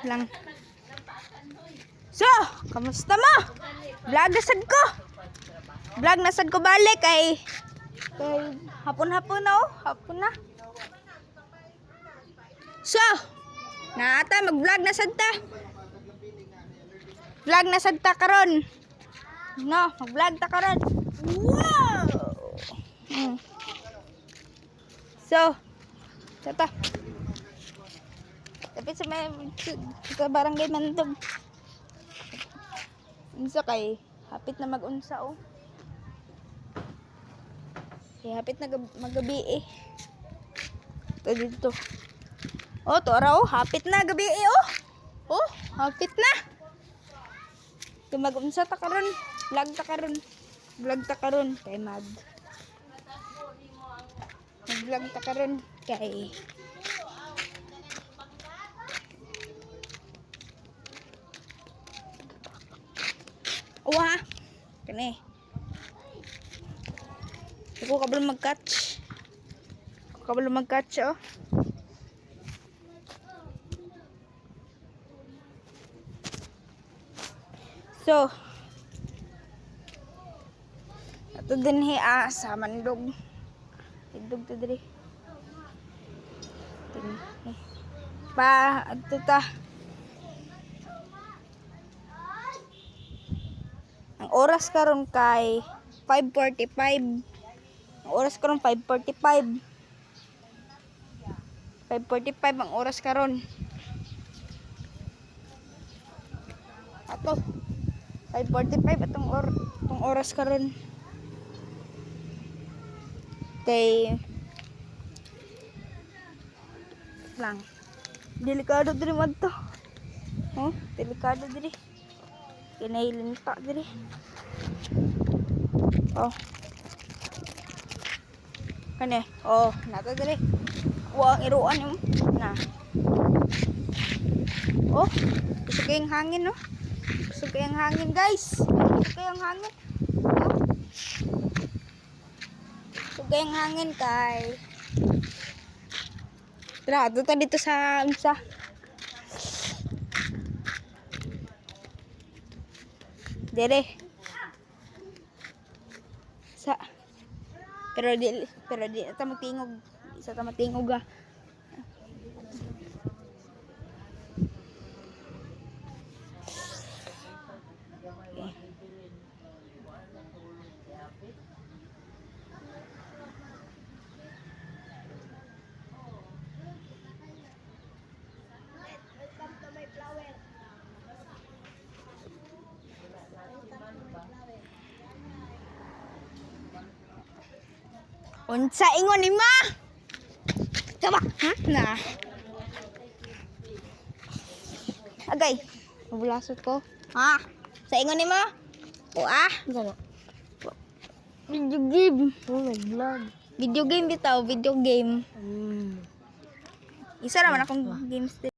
lang. So, kamusta mo? Vlog nasad ko balik kay hapon-hapon na oh. Hapon na. So, naata mag-vlog nasad ta. Vlog nasad ta karon. No, mag-vlog ta karon. Wow! So, tata. Tapos sa barangay Mandog. Unsa kay hapit na mag-unsa oh. Kay hapit na magabi eh. Ito dito. Oh, to araw oh, hapit na gabi eh oh. Oh, hapit na. Ito mag-unsa ta karon. Vlog ta karon kay mag-vlog ta karon kay wah, kani. Ako kabalo mag-catch oh. So, ato din sa Mandog. Idog to diri. Pa ato ta. Ang oras karon kay 5:45. Ang oras karon 5:45. 5:45 ang oras karon. Ato 5:45 atong oras karon. Kay lang. Delikado diri madto. Oh, delikado diri. Kinailinta diri. Oh. Kani, oh, nato diri. Wa ang iruan yung na. Oh, gusto kayong hangin no? Gusto kayong hangin guys. Gusto kayong hangin. Oh. Gusto kayong hangin kay. Tara, ta dito sa unsa. Dere. Sa pero di ta matingog. Isa ta matingog ah. Okay. Unsa ingon ni ma? Tama, ha? Na. Agay, mabulasot ko. Ha? Sa ingon ni ma? O ah, gano. Video game. Oh my vlog. Video game bitaw, video game. Isa naman akong games.